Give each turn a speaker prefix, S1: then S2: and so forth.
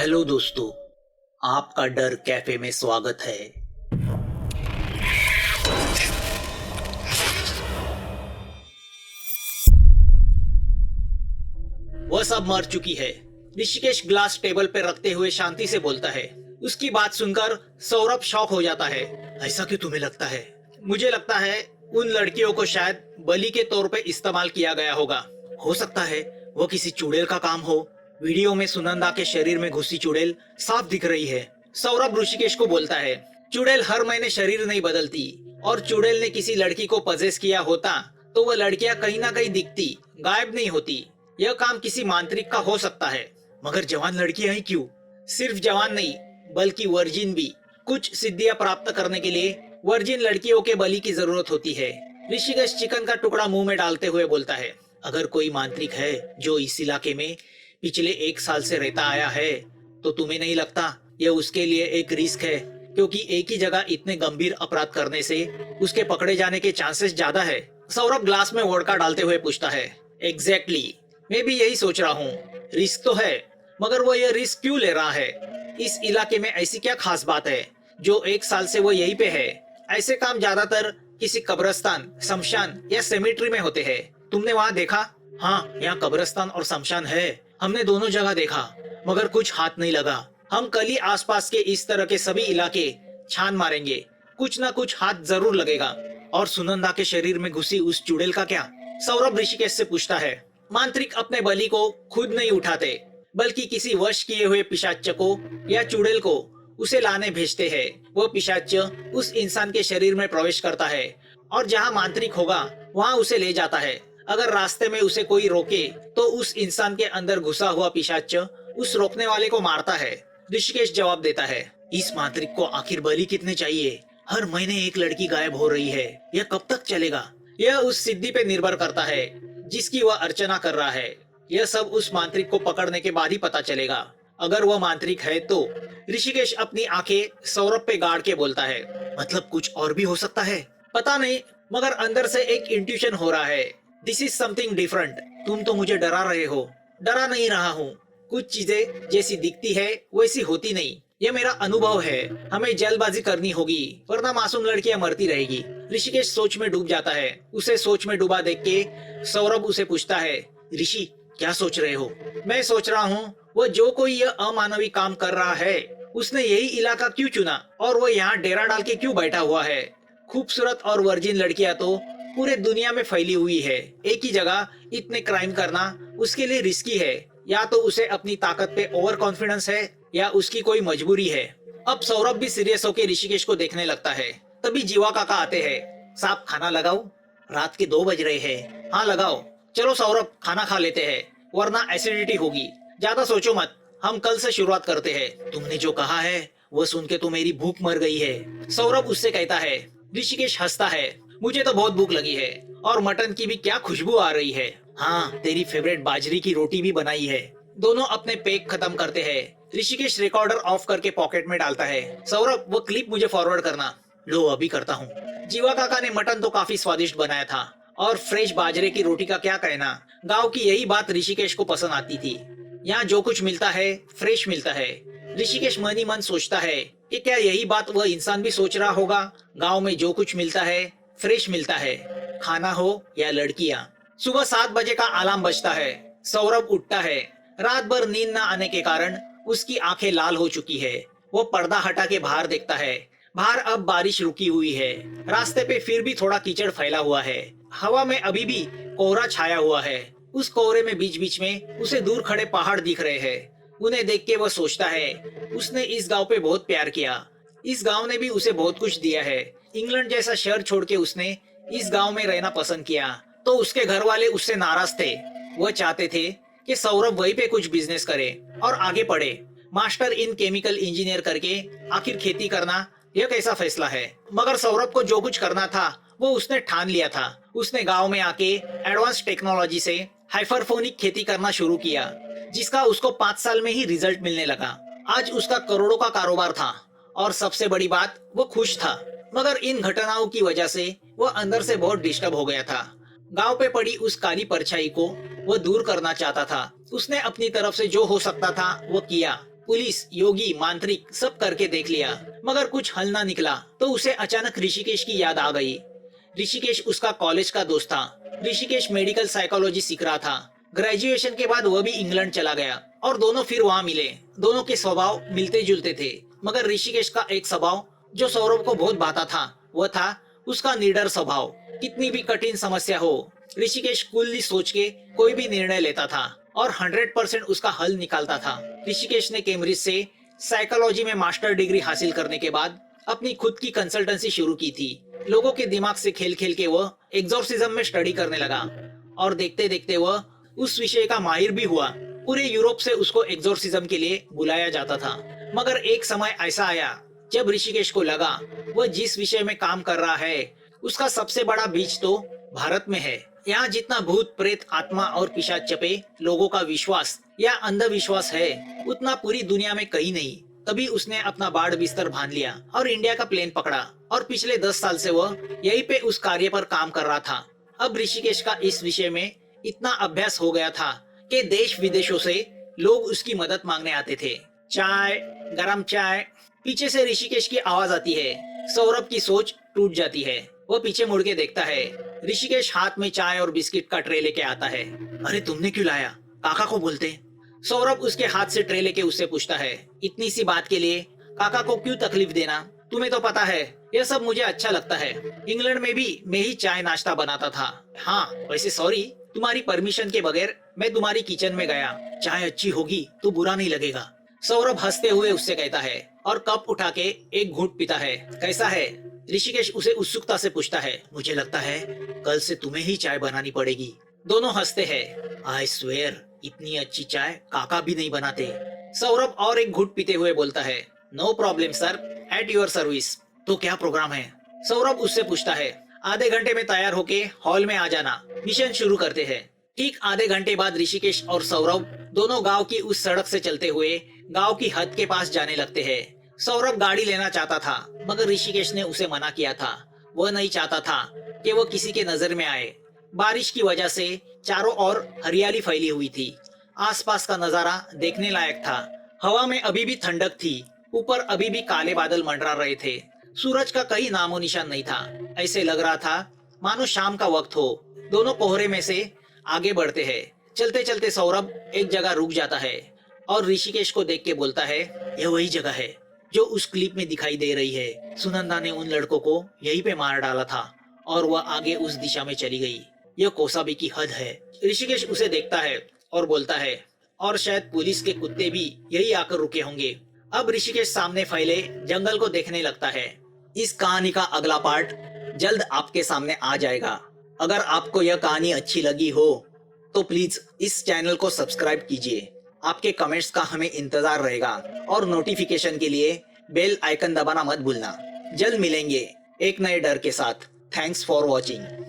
S1: Hello दोस्तों, आपका डर कैफे में स्वागत है। वह सब मर चुकी है। ऋषिकेश ग्लास टेबल पे रखते हुए शांति से बोलता है। उसकी बात सुनकर सौरभ शॉक हो जाता है। ऐसा क्यों तुम्हें लगता है? मुझे लगता है उन लड़कियों को शायद बलि के तौर पे इस्तेमाल किया गया होगा। हो सकता है वो किसी चुड़ैल का काम हो। वीडियो में सुनंदा के शरीर में घुसी चुड़ैल साफ दिख रही है। सौरभ ऋषिकेश को बोलता है, चुड़ैल हर महीने शरीर नहीं बदलती, और चुड़ैल ने किसी लड़की को पजेस किया होता तो वह लड़कियां कहीं ना कहीं दिखती, गायब नहीं होती। यह काम किसी मांत्रिक का हो सकता है। मगर जवान लड़कियां ही क्यों? सिर्फ जवान नहीं बल्कि वर्जिन भी। कुछ सिद्धियां प्राप्त करने के लिए वर्जिन लड़कियों के बलि की जरूरत होती है। ऋषिकेश चिकन का टुकड़ा मुंह में डालते हुए बोलता है, अगर कोई मांत्रिक है जो इस इलाके में पिछले 1 साल से रहता आया है तो तुम्हें नहीं लगता यह उसके लिए एक रिस्क है? क्योंकि एक ही जगह इतने गंभीर अपराध करने से उसके पकड़े जाने के चांसेस ज्यादा है। सौरभ ग्लास में वोडका डालते हुए पूछता है, एग्जैक्टली, मैं भी यही सोच रहा हूँ। रिस्क तो है, मगर वो ये रिस्क क्यों ले रहा है? इस इलाके में ऐसी क्या खास बात है जो 1 साल से वो यहीं पे है? ऐसे काम ज्यादातर किसी कब्रिस्तान, शमशान या सेमेट्री में होते हैं। तुमने वहाँ देखा? हाँ, यहाँ कब्रिस्तान और शमशान है। हमने दोनों जगह देखा, मगर कुछ हाथ नहीं लगा। हम कल ही आसपास के इस तरह के सभी इलाके छान मारेंगे, कुछ ना कुछ हाथ जरूर लगेगा। और सुनंदा के शरीर में घुसी उस चुड़ैल का क्या? सौरभ ऋषिकेश से पूछता है। मांत्रिक अपने बलि को खुद नहीं उठाते, बल्कि किसी वश किए हुए पिशाच को या चुड़ैल को उसे लाने भेजते हैं। वो पिशाच उस इंसान के शरीर में प्रवेश करता है और जहाँ मांत्रिक होगा वहाँ उसे ले जाता है। अगर रास्ते में उसे कोई रोके तो उस इंसान के अंदर घुसा हुआ पिशाच उस रोकने वाले को मारता है। ऋषिकेश जवाब देता है, इस मांत्रिक को आखिर बलि कितने चाहिए? हर महीने एक लड़की गायब हो रही है, यह कब तक चलेगा? यह उस सिद्धि पे निर्भर करता है जिसकी वह अर्चना कर रहा है। यह सब उस मांत्रिक को पकड़ने के बाद ही पता चलेगा। अगर वह मांत्रिक है तो। ऋषिकेश अपनी आंखें सौरभ पे गाड़ के बोलता है, मतलब कुछ और भी हो सकता है? पता नहीं, मगर अंदर से एक इंट्यूशन हो रहा है। This is something different. तुम तो मुझे डरा रहे हो। डरा नहीं रहा हूँ। कुछ चीजें जैसी दिखती है वैसी होती नहीं। यह मेरा अनुभव है। हमें जल्दबाजी करनी होगी, वरना मासूम लड़कियां मरती रहेगी। ऋषिकेश सोच में डूब जाता है। उसे सोच में डूबा देख के सौरभ उसे पूछता है, ऋषि क्या सोच रहे हो? मैं सोच रहा हूँ वो जो कोई यह अमानवीय काम कर रहा है उसने यही इलाका क्यों चुना, और वो यहाँ डेरा डाल के क्यों बैठा हुआ है? खूबसूरत और वर्जिन लड़कियां तो पूरे दुनिया में फैली हुई है। एक ही जगह इतने क्राइम करना उसके लिए रिस्की है। या तो उसे अपनी ताकत पे ओवर कॉन्फिडेंस है या उसकी कोई मजबूरी है। अब सौरभ भी सीरियस होकर ऋषिकेश को देखने लगता है। तभी जीवा काका आते हैं। साहब खाना लगाओ, रात के 2 बज रहे हैं। हाँ लगाओ। चलो सौरभ खाना खा लेते हैं, वरना एसिडिटी होगी। ज्यादा सोचो मत, हम कल से शुरुआत करते हैं। तुमने जो कहा है वो सुन के तो मेरी भूख मर गई है, सौरभ उससे कहता है। ऋषिकेश हंसता है, मुझे तो बहुत भूख लगी है, और मटन की भी क्या खुशबू आ रही है। हाँ, तेरी फेवरेट बाजरी की रोटी भी बनाई है। दोनों अपने पैक खत्म करते हैं। ऋषिकेश रिकॉर्डर ऑफ करके पॉकेट में डालता है। सौरभ वो क्लिप मुझे फॉरवर्ड करना। लो अभी करता हूँ। जीवा काका ने मटन तो काफी स्वादिष्ट बनाया था, और फ्रेश बाजरे की रोटी का क्या कहना। गाँव की यही बात ऋषिकेश को पसंद आती थी। यहाँ जो कुछ मिलता है फ्रेश मिलता है। ऋषिकेश मन ही मन सोचता है कि क्या यही बात वह इंसान भी सोच रहा होगा? गाँव में जो कुछ मिलता है फ्रेश मिलता है, खाना हो या लड़कियां। सुबह 7 बजे का अलार्म बजता है। सौरभ उठता है। रात भर नींद न आने के कारण उसकी आंखें लाल हो चुकी है। वो पर्दा हटा के बाहर देखता है। बाहर अब बारिश रुकी हुई है। रास्ते पे फिर भी थोड़ा कीचड़ फैला हुआ है। हवा में अभी भी कोहरा छाया हुआ है। उस कोहरे में बीच बीच में उसे दूर खड़े पहाड़ दिख रहे हैं। उन्हें देख के वो सोचता है, उसने इस गाँव पे बहुत प्यार किया। इस गाँव ने भी उसे बहुत कुछ दिया है। इंग्लैंड जैसा शहर छोड़ के उसने इस गांव में रहना पसंद किया, तो उसके घर वाले उससे नाराज थे। वह चाहते थे कि सौरभ वहीं पे कुछ बिजनेस करे और आगे बढ़े। मास्टर इन केमिकल इंजीनियर करके आखिर खेती करना यह कैसा फैसला है? मगर सौरभ को जो कुछ करना था वो उसने ठान लिया था। उसने गांव में आके एडवांस टेक्नोलॉजी से हाइपरफोनिक खेती करना शुरू किया, जिसका उसको 5 साल में ही रिजल्ट मिलने लगा। आज उसका करोड़ों का कारोबार था, और सबसे बड़ी बात वो खुश था। मगर इन घटनाओं की वजह से वह अंदर से बहुत डिस्टर्ब हो गया था। गांव पे पड़ी उस काली परछाई को वह दूर करना चाहता था। उसने अपनी तरफ से जो हो सकता था वो किया, पुलिस, योगी, मांत्रिक सब करके देख लिया, मगर कुछ हल ना निकला। तो उसे अचानक ऋषिकेश की याद आ गई। ऋषिकेश उसका कॉलेज का दोस्त था। ऋषिकेश मेडिकल साइकोलॉजी सीख रहा था। ग्रेजुएशन के बाद वह भी इंग्लैंड चला गया और दोनों फिर वहाँ मिले। दोनों के स्वभाव मिलते जुलते थे, मगर ऋषिकेश का एक स्वभाव जो सौरभ को बहुत भाता था, वह था उसका निडर स्वभाव। कितनी भी कठिन समस्या हो, ऋषिकेश कूलली सोच के कोई भी निर्णय लेता था और 100% उसका हल निकालता था। ऋषिकेश ने कैम्ब्रिज से साइकोलॉजी में मास्टर डिग्री हासिल करने के बाद अपनी खुद की कंसल्टेंसी शुरू की थी। लोगों के दिमाग से खेल खेल के वह एग्जॉर्सिज्म में स्टडी करने लगा और देखते देखते वह उस विषय का माहिर भी हुआ। पूरे यूरोप से उसको एग्जॉर्सिज्म के लिए बुलाया जाता था। मगर एक समय ऐसा आया जब ऋषिकेश को लगा वह जिस विषय में काम कर रहा है उसका सबसे बड़ा बीज तो भारत में है। यहाँ जितना भूत प्रेत आत्मा और पिशाच चपे लोगों का विश्वास या अंधविश्वास है, उतना पूरी दुनिया में कहीं नहीं। तभी उसने अपना बाढ़ बिस्तर बांध लिया और इंडिया का प्लेन पकड़ा और पिछले 10 साल से वह यहीं पे उस कार्य पर काम कर रहा था। अब ऋषिकेश का इस विषय में इतना अभ्यास हो गया था कि देश विदेशों से लोग उसकी मदद मांगने आते थे। चाय, गरम चाय। पीछे से ऋषिकेश की आवाज आती है। सौरभ की सोच टूट जाती है। वो पीछे मुड़ के देखता है। ऋषिकेश हाथ में चाय और बिस्किट का ट्रे लेके आता है। अरे तुमने क्यों लाया? काका को बोलते। सौरभ उसके हाथ से ट्रे लेके उससे पूछता है, इतनी सी बात के लिए काका को क्यों तकलीफ देना? तुम्हें तो पता है यह सब मुझे अच्छा लगता है। इंग्लैंड में भी मैं ही चाय नाश्ता बनाता था। हाँ वैसे सॉरी, तुम्हारी परमिशन के बगैर मैं तुम्हारी किचन में गया। चाय अच्छी होगी तो बुरा नहीं लगेगा। सौरभ हंसते हुए उससे कहता है और कप उठा के एक घूंट पीता है। कैसा है? ऋषिकेश उसे उत्सुकता से पूछता है। मुझे लगता है कल से तुम्हें ही चाय बनानी पड़ेगी। दोनों हंसते हैं। आई स्वेयर, इतनी अच्छी चाय काका भी नहीं बनाते। सौरभ और एक घूंट पीते हुए बोलता है, no problem sir, at your service. तो क्या प्रोग्राम है? सौरभ उससे पूछता है। आधे घंटे में तैयार होके हॉल में आ जाना, मिशन शुरू करते हैं। ठीक आधे घंटे बाद ऋषिकेश और सौरभ दोनों गांव की उस सड़क से चलते हुए गांव की हद के पास जाने लगते हैं। सौरभ गाड़ी लेना चाहता था, मगर ऋषिकेश ने उसे मना किया था। वह नहीं चाहता था कि वह किसी के नजर में आए। बारिश की वजह से चारों ओर हरियाली फैली हुई थी। आसपास का नजारा देखने लायक था। हवा में अभी भी ठंडक थी। ऊपर अभी भी काले बादल मंडरा रहे थे। सूरज का कहीं नामो निशान नहीं था। ऐसे लग रहा था मानो शाम का वक्त हो। दोनों कोहरे में से आगे बढ़ते हैं। चलते चलते सौरभ एक जगह रुक जाता है और ऋषिकेश को देख के बोलता है, यह वही जगह है जो उस क्लिप में दिखाई दे रही है। सुनंदा ने उन लड़कों को यहीं पे मार डाला था और वह आगे उस दिशा में चली गई। यह कौसाबी की हद है। ऋषिकेश उसे देखता है और बोलता है, और शायद पुलिस के कुत्ते भी यही आकर रुके होंगे। अब ऋषिकेश सामने फैले जंगल को देखने लगता है। इस कहानी का अगला पार्ट जल्द आपके सामने आ जाएगा। अगर आपको यह कहानी अच्छी लगी हो तो प्लीज इस चैनल को सब्सक्राइब कीजिए। आपके कमेंट्स का हमें इंतजार रहेगा और नोटिफिकेशन के लिए बेल आइकन दबाना मत भूलना। जल्द मिलेंगे एक नए डर के साथ। Thanks for watching.